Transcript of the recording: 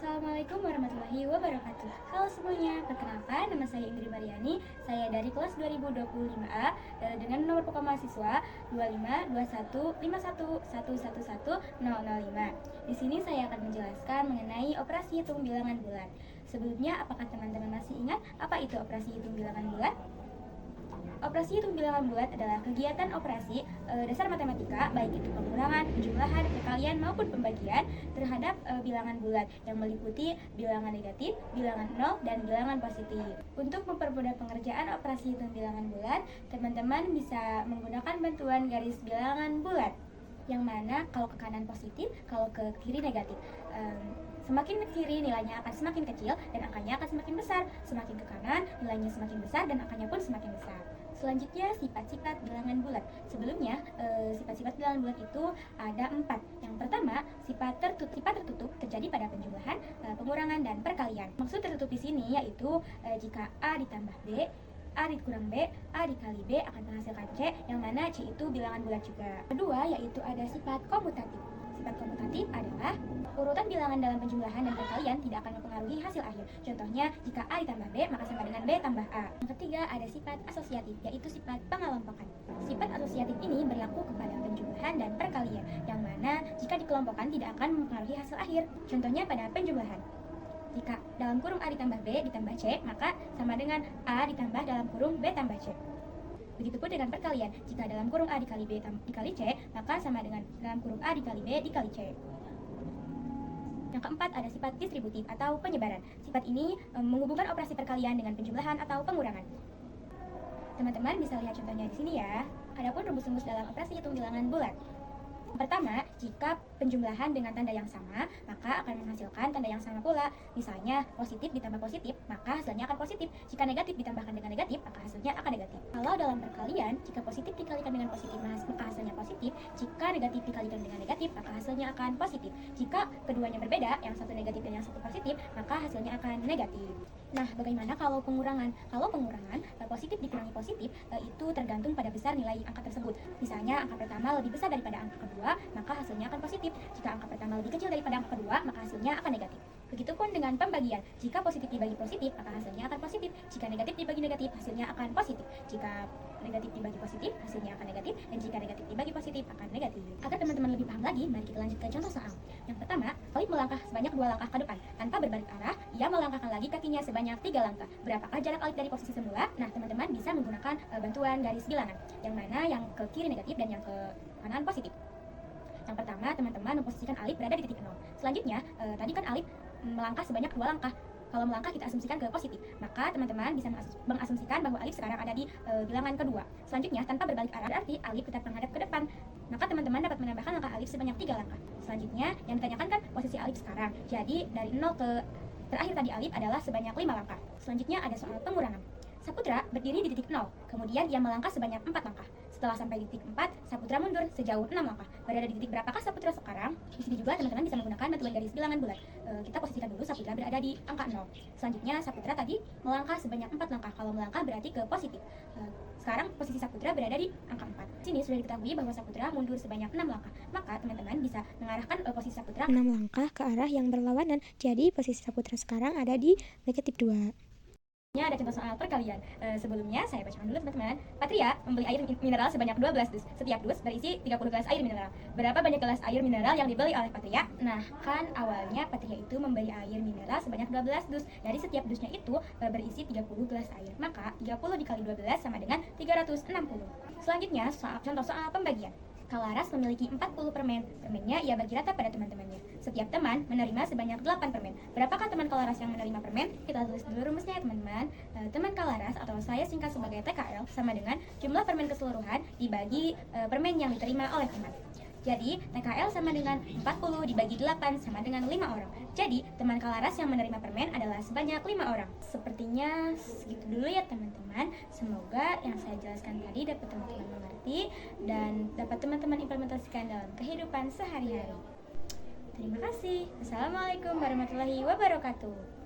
Assalamualaikum warahmatullahi wabarakatuh. Halo semuanya, perkenalkan nama saya Indri Mariani. Saya dari kelas 2025A dengan nomor pokok mahasiswa 2521511111005. Di sini saya akan menjelaskan mengenai operasi hitung bilangan bulat. Sebelumnya, apakah teman-teman masih ingat apa itu operasi hitung bilangan bulat? Operasi hitung bilangan bulat adalah kegiatan operasi dasar matematika, baik itu pengurangan, penjumlahan, perkalian maupun pembagian terhadap bilangan bulat yang meliputi bilangan negatif, bilangan nol, dan bilangan positif. Untuk mempermudah pengerjaan operasi hitung bilangan bulat, teman-teman bisa menggunakan bantuan garis bilangan bulat, yang mana kalau ke kanan positif, kalau ke kiri negatif. Semakin ke kiri nilainya akan semakin kecil dan angkanya akan semakin besar. Semakin ke kanan nilainya semakin besar dan angkanya pun semakin besar. Selanjutnya, sifat-sifat bilangan bulat. Sebelumnya, sifat-sifat bilangan bulat itu ada 4. Yang pertama, sifat tertutup terjadi pada penjumlahan, pengurangan, dan perkalian. Maksud tertutup di sini yaitu jika A ditambah B, A dikurang B, A dikali B akan menghasilkan C, yang mana C itu bilangan bulat juga. Kedua, yaitu ada sifat komutatif. Sifat komutatif adalah urutan bilangan dalam penjumlahan dan perkalian tidak akan mempengaruhi hasil akhir. Contohnya, jika A ditambah B, maka sama dengan B tambah A. Yang ketiga, ada sifat asosiatif, yaitu sifat pengelompokan. Sifat asosiatif ini berlaku kepada penjumlahan dan perkalian, yang mana jika dikelompokkan tidak akan mempengaruhi hasil akhir. Contohnya pada penjumlahan. Jika dalam kurung A ditambah B ditambah C, maka sama dengan A ditambah dalam kurung B tambah C. Begitupun dengan perkalian, jika dalam kurung A dikali B dikali C, maka sama dengan dalam kurung A dikali B dikali C. Yang keempat, ada sifat distributif atau penyebaran. Sifat ini menghubungkan operasi perkalian dengan penjumlahan atau pengurangan. Teman-teman bisa lihat contohnya di sini ya. Adapun rumus-rumus dalam operasi hitung bilangan bulat. Pertama, jika penjumlahan dengan tanda yang sama, maka akan menghasilkan tanda yang sama pula. Misalnya, positif ditambah positif, maka hasilnya akan positif. Jika negatif ditambahkan dengan negatif, maka hasilnya akan negatif. Kalau dalam perkalian, jika positif dikalikan dengan positif, maka hasilnya positif. Jika negatif dikalikan dengan negatif, maka hasilnya akan positif. Jika keduanya berbeda, yang satu negatif dan yang satu positif, maka hasilnya akan negatif. Nah, bagaimana kalau pengurangan? Kalau pengurangan, positif dikurangi positif, itu tergantung pada besar nilai angka tersebut. Misalnya, angka pertama lebih besar daripada angka kedua, maka hasilnya akan positif. Jika angka pertama lebih kecil daripada angka kedua, maka hasilnya akan negatif. Begitupun dengan pembagian. Jika positif dibagi positif, maka hasilnya akan positif. Jika negatif dibagi negatif, hasilnya akan positif. Jika negatif dibagi positif, hasilnya akan negatif. Dan jika negatif dibagi positif, akan negatif. Agar teman-teman lebih paham lagi, mari kita lanjut ke contoh soal. Yang pertama, Alif melangkah sebanyak 2 langkah ke depan. Tanpa berbalik arah, ia melangkahkan lagi kakinya sebanyak 3 langkah. Berapakah jarak Alif dari posisi semula? Nah, teman-teman bisa menggunakan bantuan garis bilangan. Yang mana yang ke kiri negatif dan yang ke kanan positif. Yang pertama, teman-teman memposisikan Alif berada di titik 0. Selanjutnya, tadi kan Alif melangkah sebanyak 2 langkah. Kalau melangkah kita asumsikan ke positif, maka teman-teman bisa mengasumsikan bahwa Alif sekarang ada di bilangan kedua. Selanjutnya, tanpa berbalik arah berarti Alif tetap menghadap ke depan. Maka teman-teman dapat menambahkan langkah Alif sebanyak 3 langkah. Selanjutnya, yang ditanyakan kan posisi Alif sekarang. Jadi, dari 0 ke terakhir tadi Alif adalah sebanyak 5 langkah. Selanjutnya ada soal pengurangan. Saputra berdiri di titik 0, kemudian ia melangkah sebanyak 4 langkah. Setelah sampai di titik 4, Saputra mundur sejauh 6 langkah. Berada di titik berapakah Saputra sekarang? Di sini juga teman-teman bisa menggunakan bantuan garis bilangan bulat. Kita posisikan dulu Saputra berada di angka 0. Selanjutnya Saputra tadi melangkah sebanyak 4 langkah. Kalau melangkah berarti ke positif. Sekarang posisi Saputra berada di angka 4. Di sini sudah diketahui bahwa Saputra mundur sebanyak 6 langkah. Maka teman-teman bisa mengarahkan posisi Saputra 6 langkah ke arah yang berlawanan. Jadi posisi Saputra sekarang ada di negatif 2. Ada contoh soal perkalian. Sebelumnya saya bacakan dulu teman-teman. Patria membeli air mineral sebanyak 12 dus. Setiap dus berisi 30 gelas air mineral. Berapa banyak gelas air mineral yang dibeli oleh Patria? Nah, kan awalnya Patria itu membeli air mineral sebanyak 12 dus. Dari setiap dusnya itu berisi 30 gelas air. Maka 30 dikali 12 sama dengan 360. Selanjutnya, contoh soal pembagian. Kalaras memiliki 40 permen. Permennya ia bagi rata pada teman-temannya. Setiap teman menerima sebanyak 8 permen. Berapakah teman Kalaras yang menerima permen? Kita tulis dulu rumusnya ya teman-teman. Teman Kalaras atau saya singkat sebagai TKL sama dengan jumlah permen keseluruhan dibagi permen yang diterima oleh teman. Jadi, TKL sama dengan 40 dibagi 8 sama dengan 5 orang. Jadi, teman Kalaras yang menerima permen adalah sebanyak 5 orang. Sepertinya segitu dulu ya teman-teman. Semoga yang saya jelaskan tadi dapat teman-teman mengerti dan dapat teman-teman implementasikan dalam kehidupan sehari-hari. Terima kasih. Wassalamualaikum warahmatullahi wabarakatuh.